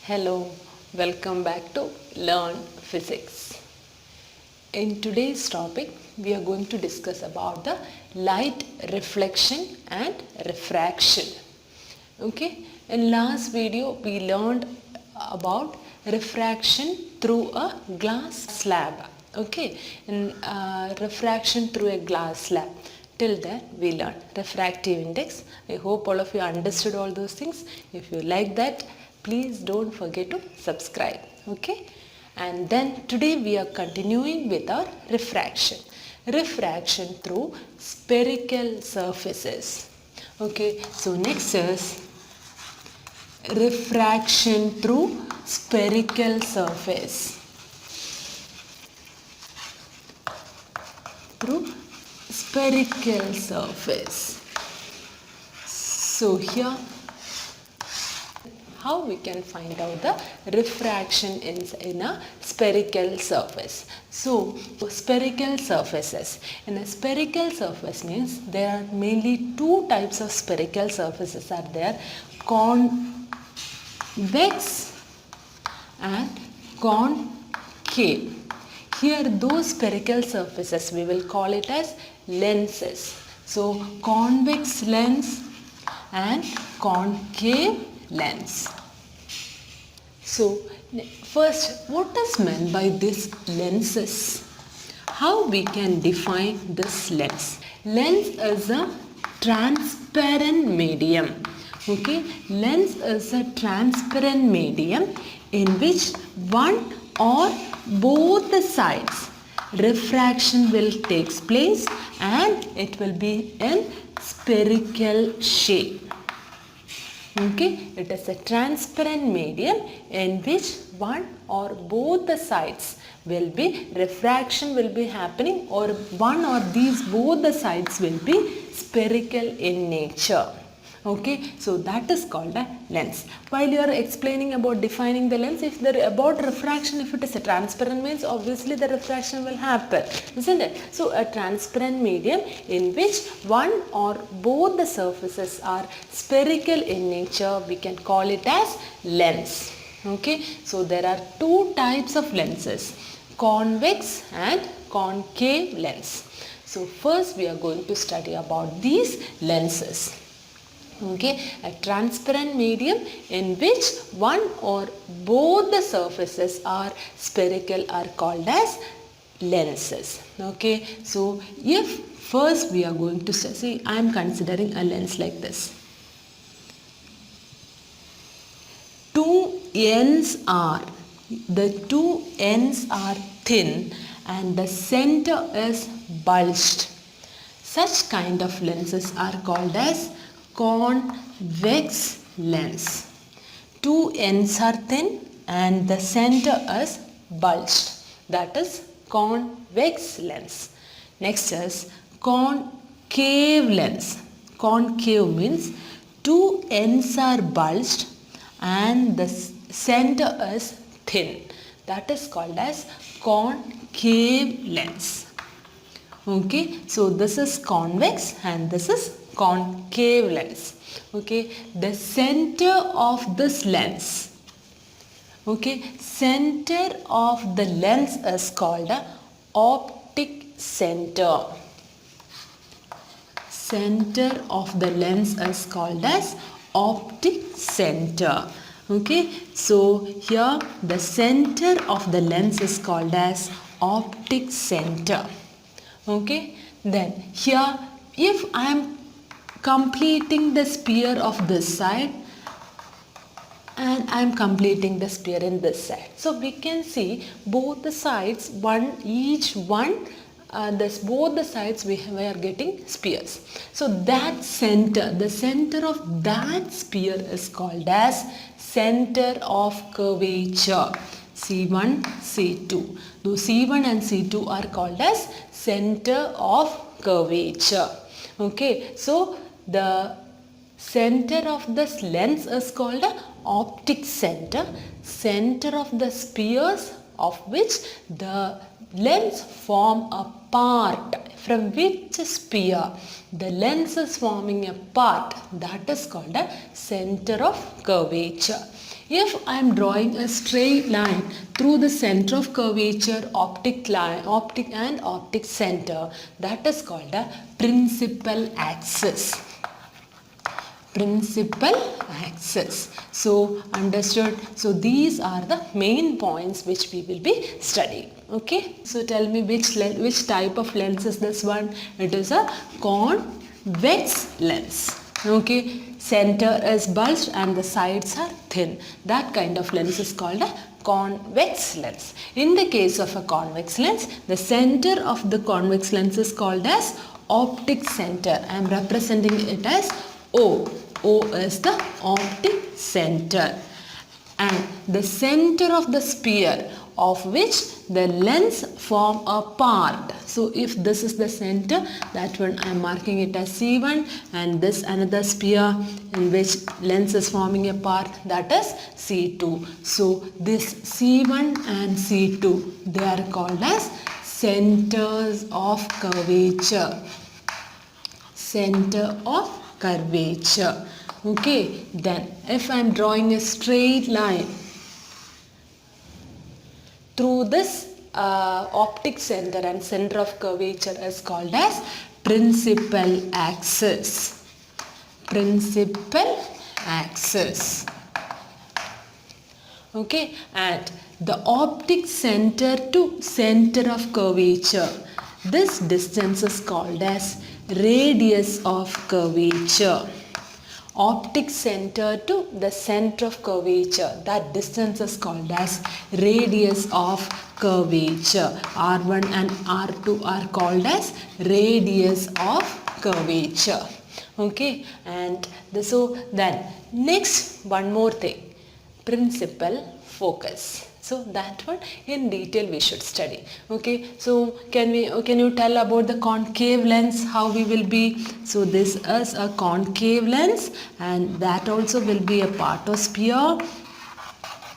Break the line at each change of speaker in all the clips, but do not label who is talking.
Hello, welcome back to Learn Physics. In today's topic, we are going to discuss about the light reflection and refraction. Okay, in last video we learned about refraction through a glass slab. Okay, in refraction through a glass slab. Till then we learned refractive index. I hope all of you understood all those things. If you like that, please don't forget to subscribe. Okay, and then today we are continuing with our refraction. Refraction through spherical surfaces. Okay, so next is refraction through spherical surface. Through spherical surface. So here how we can find out the refraction in a spherical surface. So spherical surfaces. In a spherical surface means there are mainly two types of spherical surfaces are there. Convex and concave. Here those spherical surfaces we will call it as lenses. So convex lens and concave lens. So first, what is meant by these lenses? How we can define this lens? Lens is a transparent medium. Okay, lens is a transparent medium in which one or both the sides refraction will take place and it will be in spherical shape. Okay, it is a transparent medium in which one or both the sides will be refraction will be happening, or one or these both the sides will be spherical in nature. Okay, so that is called a lens. While you are explaining about defining the lens, if there about refraction, if it is a transparent means obviously the refraction will happen, isn't it? So a transparent medium in which one or both the surfaces are spherical in nature, we can call it as lens. Okay, so there are two types of lenses, convex and concave lens. So first we are going to study about these lenses. Okay, a transparent medium in which one or both the surfaces are spherical are called as lenses. Okay, so if first we are going to see, I am considering a lens like this. The two ends are thin and the center is bulged. Such kind of lenses are called as convex lens. Two ends are thin and the center is bulged. That is convex lens. Next is concave lens. Concave means two ends are bulged and the center is thin. That is called as concave lens. Okay, so this is convex and this is concave lens. Okay, the center of this lens, okay, center of the lens is called a optic center. Center of the lens is called as optic center. Okay, so here the center of the lens is called as optic center. Okay, then here if I am completing the sphere of this side and I am completing the sphere in this side, so we can see both the sides, both the sides we are getting spheres. So that center, the center of that sphere is called as center of curvature. C1, C2. Those C1 and C2 are called as center of curvature. Okay, so the center of this lens is called a optic center. Center of the spheres of which the lens form a part, from which sphere the lens is forming a part, that is called a center of curvature. If I am drawing a straight line through the center of curvature, optic center, that is called a principal axis. Principal axis. So understood? So these are the main points which we will be studying. Okay. So tell me which type of lens is this one? It is a convex lens. Okay. Center is bulged and the sides are thin. That kind of lens is called a convex lens. In the case of a convex lens, the center of the convex lens is called as optic center. I am representing it as O. O is the optic center, and the center of the sphere of which the lens form a part. So if this is the center, that one I am marking it as C1, and this another sphere in which lens is forming a part, that is C2. So this C1 and C2, they are called as centers of curvature. Center of curvature. Okay, then if I am drawing a straight line through this optic center, and center of curvature is called as principal axis. Principal axis. Okay, and the optic center to center of curvature, this distance is called as radius of curvature. Optic center to the center of curvature, that distance is called as radius of curvature. R1 and R2 are called as radius of curvature. Okay, and so then next one more thing, principal focus. So that one in detail we should study. Okay, so can you tell about the concave lens, how we will be? So this is a concave lens, and that also will be a part of sphere.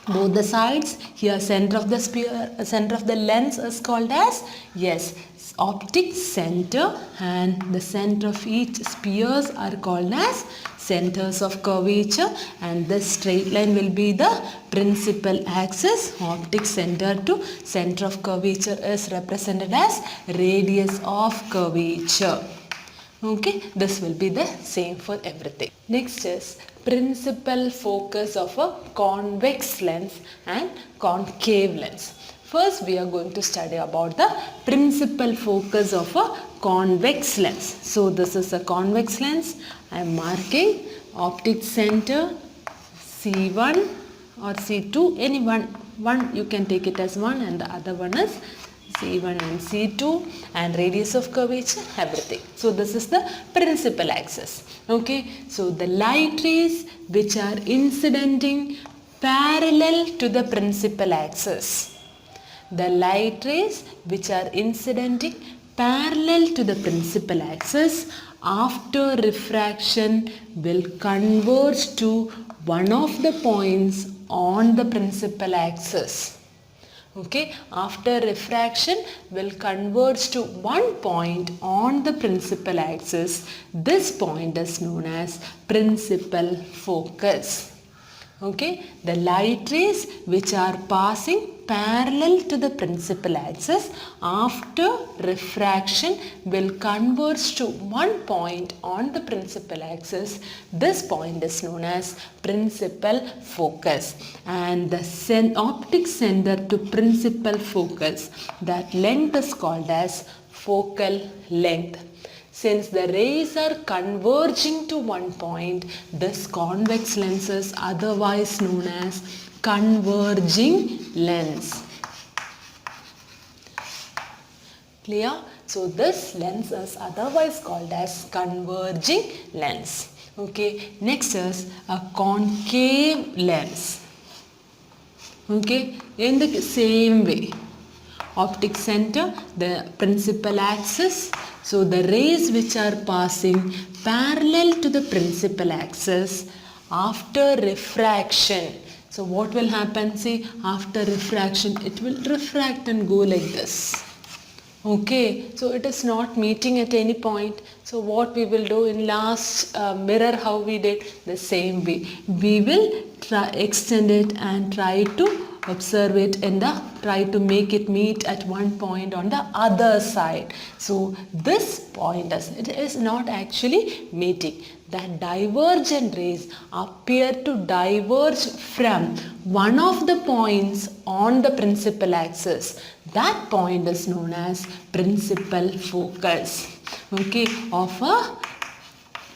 Both the sides, here center of the sphere, center of the lens is called as, yes, optic center, and the center of each spheres are called as centers of curvature, and this straight line will be the principal axis. Optic center to center of curvature is represented as radius of curvature. Okay, this will be the same for everything. Next is principal focus of a convex lens and concave lens. First we are going to study about the principal focus of a convex lens. So this is a convex lens. I am marking optic center C1 or C2, any one you can take it as 1, and the other one is C1 and C2, and radius of curvature, everything. So this is the principal axis. Okay, so the light rays which are incidenting parallel to the principal axis. The light rays which are incidenting parallel to the principal axis after refraction will converge to one of the points on the principal axis. Okay, after refraction will converge to one point on the principal axis. This point is known as principal focus. Okay, the light rays which are passing parallel to the principal axis after refraction will converge to one point on the principal axis. This point is known as principal focus, and the optic center to principal focus, that length is called as focal length. Since the rays are converging to one point, this convex lens is otherwise known as converging lens. Clear? So this lens is otherwise called as converging lens. Okay, next is a concave lens. Okay, in the same way, optic center, the principal axis. So the rays which are passing parallel to the principal axis after refraction. So what will happen? See, after refraction it will refract and go like this. Okay, so it is not meeting at any point. So what we will do in last mirror, how we did the same way. We will extend it and try to observe it in the, try to make it meet at one point on the other side. So this point it is not actually meeting. That divergent rays appear to diverge from one of the points on the principal axis. That point is known as principal focus, okay, of a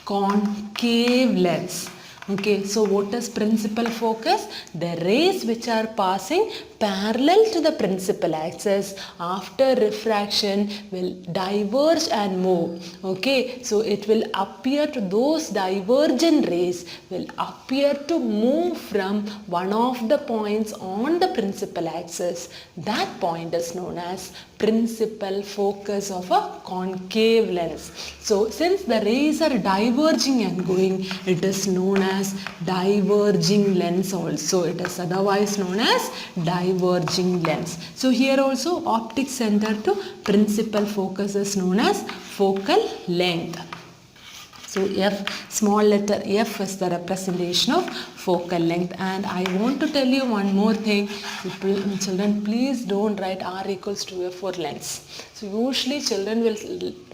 concave lens. Okay, so what is principal focus? The rays which are passing parallel to the principal axis after refraction will diverge and move. Okay, so it will appear to, those divergent rays will appear to move from one of the points on the principal axis. That point is known as principal focus of a concave lens. So since the rays are diverging and going, it is known as diverging lens also. It is otherwise known as diverging lens. So here also optic center to principal focus is known as focal length. So F, small letter F is the representation of focal length. And I want to tell you one more thing. Children, please don't write R equals to F for lens. So usually children will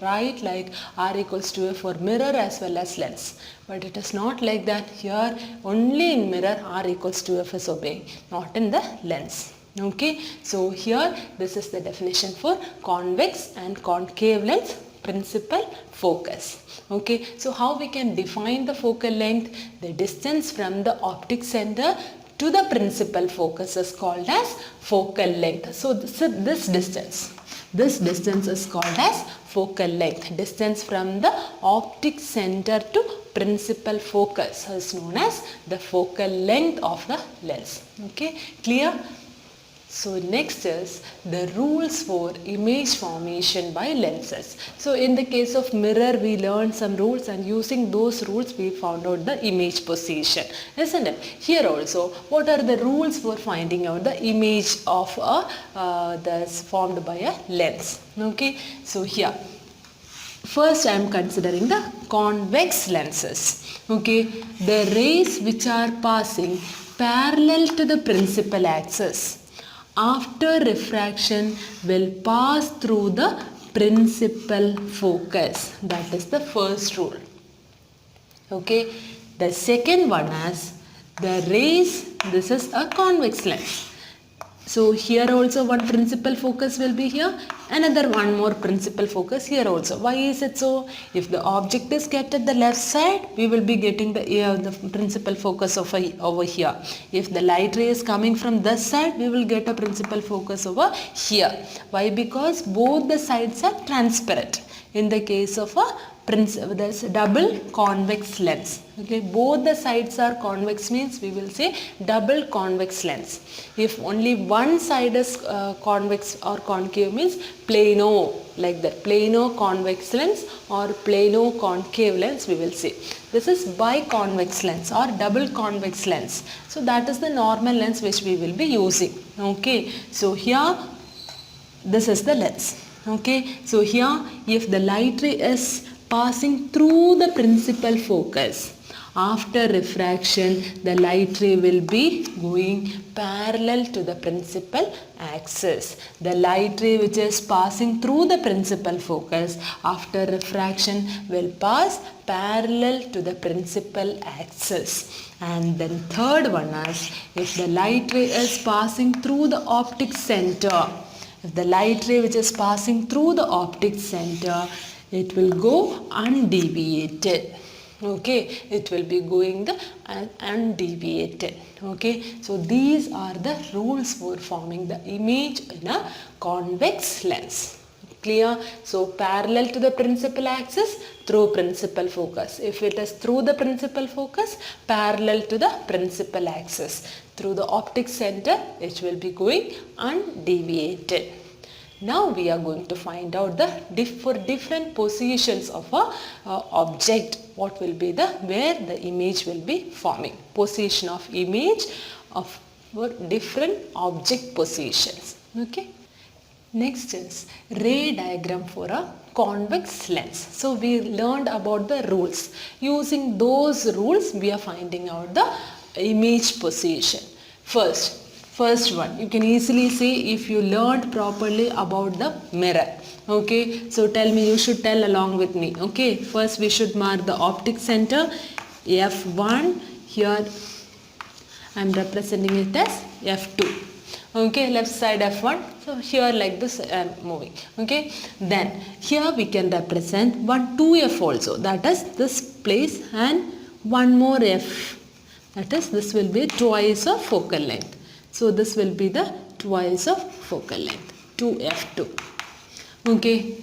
write like R equals to F for mirror as well as lens. But it is not like that. Here only in mirror R equals to F is obeying, not in the lens. Okay, so here this is the definition for convex and concave lens principal focus. Okay, so how we can define the focal length? The distance from the optic center to the principal focus is called as focal length. So this distance is called as focal length. Distance from the optic center to principal focus is known as the focal length of the lens. Okay, clear? So next is the rules for image formation by lenses. So in the case of mirror, we learned some rules, and using those rules we found out the image position, isn't it? Here also, what are the rules for finding out the image of that's formed by a lens? Okay, so here first I am considering the convex lenses. Okay, the rays which are passing parallel to the principal axis after refraction will pass through the principal focus. That is the first rule. Okay, the second one is the rays, this is a convex lens. So here also one principal focus will be here, another one more principal focus here also. Why is it so? If the object is kept at the left side, we will be getting the principal focus over here. If the light ray is coming from this side, we will get a principal focus over here. Why? Because both the sides are transparent. In the case of a there's a double convex lens. Okay, both the sides are convex means we will say double convex lens. If only one side is convex or concave means plano, like that, plano convex lens or plano concave lens we will say. This is biconvex lens or double convex lens. So that is the normal lens which we will be using. Okay, so here this is the lens. Okay, so here if the light ray is passing through the principal focus, after refraction the light ray will be going parallel to the principal axis. The light ray which is passing through the principal focus after refraction will pass parallel to the principal axis. And then third one is if the light ray is passing through the optic center. If the light ray which is passing through the optic center, it will go undeviated. Okay, it will be going the undeviated. Okay, so these are the rules for forming the image in a convex lens. Clear? So parallel to the principal axis through principal focus. If it is through the principal focus, parallel to the principal axis. Through the optic center, it will be going undeviated. Now we are going to find out the for different positions of a object, what will be where the image will be forming. Position of image of different object positions. Okay. Next is ray diagram for a convex lens. So we learned about the rules. Using those rules we are finding out the image position. First one, you can easily see if you learned properly about the mirror. Okay, so tell me, you should tell along with me. Okay, first we should mark the optic center F1. Here I am representing it as F2. Okay, left side F1. So here like this I am moving. Okay, then here we can represent 2F also. That is this place and one more F. That is, this will be twice of focal length. So this will be the twice of focal length, 2F2. Okay,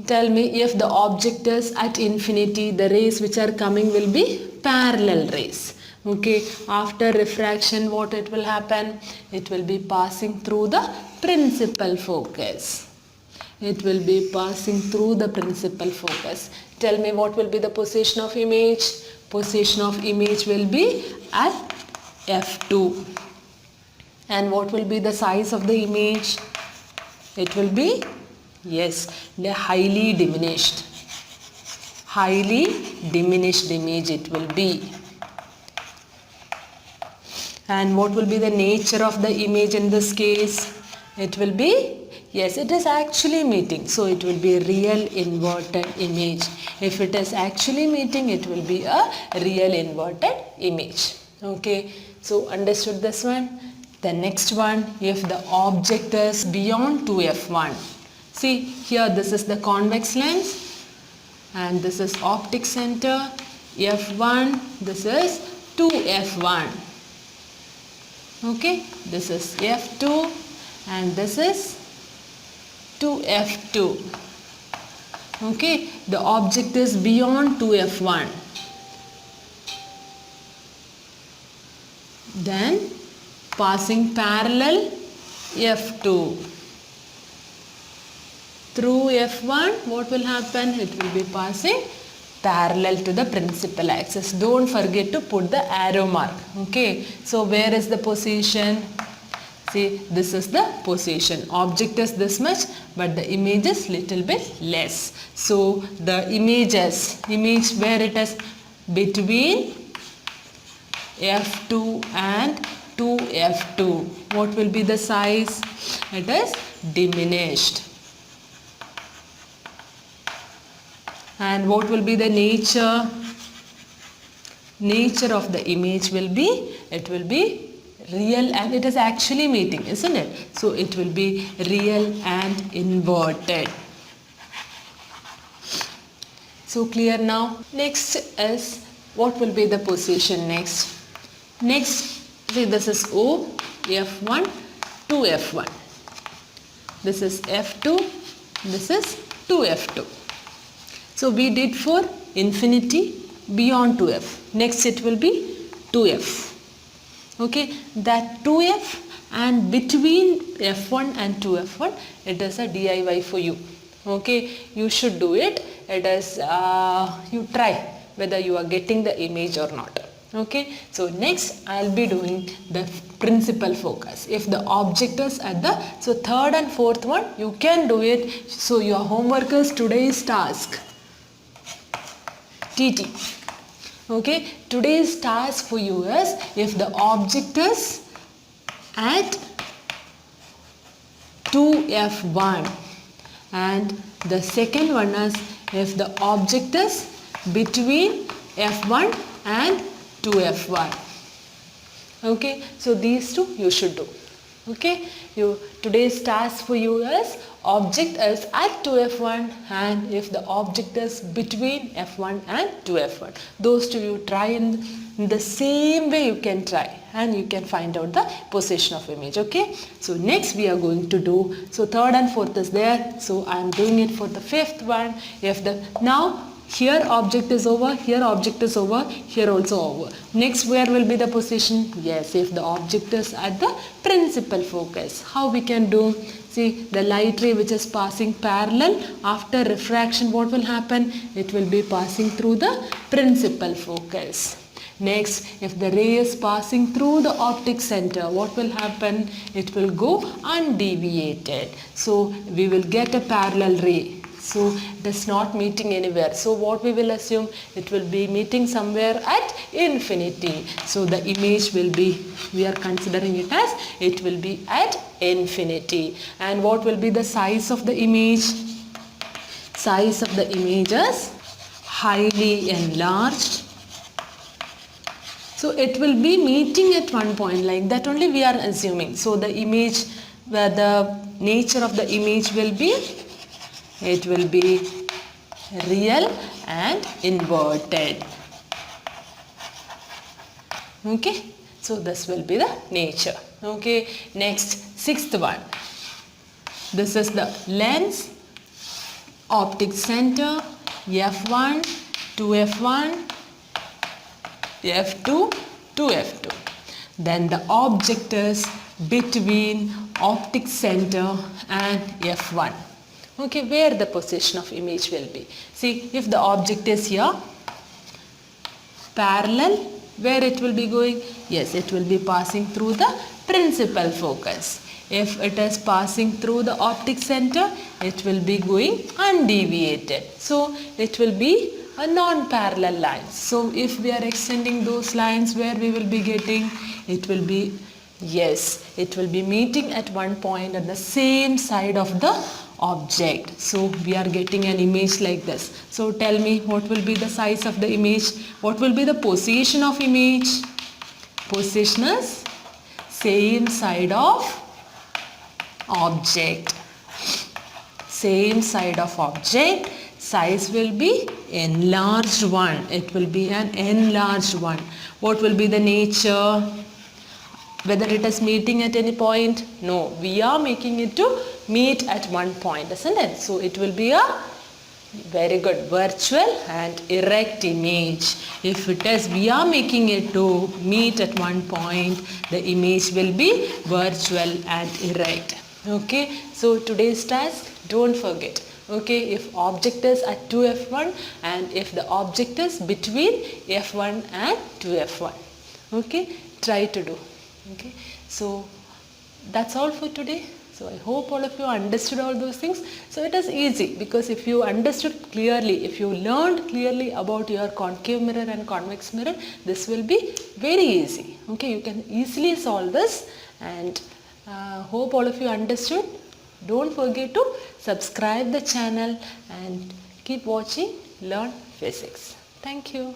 tell me, if the object is at infinity, the rays which are coming will be parallel rays. Okay, after refraction what it will happen? It will be passing through the principal focus. It will be passing through the principal focus. Tell me, what will be the position of image? Position of image will be at F2. And what will be the size of the image? It will be, yes, the highly diminished image it will be. And what will be the nature of the image in this case? It will be, yes, it is actually meeting. So it will be a real inverted image. If it is actually meeting, it will be a real inverted image. Okay, so understood this one? The next one, if the object is beyond 2F1. See, here this is the convex lens and this is optic center F1. This is 2F1. Okay, this is F2 and this is 2F2. Okay, the object is beyond 2F1. Then passing parallel F2. Through F1, what will happen? It will be passing parallel to the principal axis. Don't forget to put the arrow mark. Okay, so where is the position? See, this is the position. Object is this much, but the image is little bit less. So the image where it is between F2 and 2F2. What will be the size? It is diminished. And what will be the nature? Nature of the image will be, it will be real and it is actually meeting, isn't it? So it will be real and inverted. So clear now? Next is, what will be the position next? Next, see, this is O, F1, 2F1. This is F2, this is 2F2. So we did for infinity beyond 2F. Next it will be 2F. Okay, that 2F and between F1 and 2F1, it is a DIY for you. Okay, you should do it. It is, you try whether you are getting the image or not. Okay, so next I'll be doing the principal focus. If the object is at the, so third and fourth one, you can do it. So your homework is today's task. TT. Okay, today's task for you is, if the object is at 2F1 and the second one is, if the object is between F1 and 2F1. Okay, so these two you should do. Okay, today's task for you is, object is at 2F1 and if the object is between F1 and 2F1. Those two you try in the same way you can try and you can find out the position of image. Okay, so next we are going to do, so third and fourth is there, so I am doing it for the fifth one. If the, now here object is over, here object is over, here also over. Next, where will be the position? Yes, if the object is at the principal focus. How we can do? See, the light ray which is passing parallel, after refraction what will happen? It will be passing through the principal focus. Next, if the ray is passing through the optic center, what will happen? It will go undeviated. So we will get a parallel ray. So it is not meeting anywhere. So what we will assume? It will be meeting somewhere at infinity. So the image will be, we are considering it as, it will be at infinity. And what will be the size of the image? Size of the image is highly enlarged. So it will be meeting at one point, like that only we are assuming. So the image, where the nature of the image will be, it will be real and inverted. Okay, so this will be the nature. Okay, next, sixth one. This is the lens, optic center, f1 to f1, f2 to f2. Then the object is between optic center and f1. Okay, where the position of image will be. See, if the object is here, parallel, where it will be going? Yes, it will be passing through the principal focus. If it is passing through the optic center, it will be going undeviated. So it will be a non-parallel line. So if we are extending those lines, where we will be getting? It will be, yes, it will be meeting at one point at the same side of the object. So we are getting an image like this. So tell me, what will be the size of the image? What will be the position of image? Position is same side of object. Same side of object. Size will be enlarged one. It will be an enlarged one. What will be the nature? Whether it is meeting at any point? No, we are making it to meet at one point, isn't it? So it will be a very good virtual and erect image. If it is, we are making it to meet at one point, the image will be virtual and erect. Okay, so today's task, don't forget. Okay, if object is at 2f1 and if the object is between f1 and 2f1. Okay, try to do. Okay, so that's all for today. So I hope all of you understood all those things. So it is easy, because if you understood clearly, if you learned clearly about your concave mirror and convex mirror, this will be very easy. Okay, you can easily solve this, and hope all of you understood. Don't forget to subscribe the channel and keep watching Learn Physics. Thank you.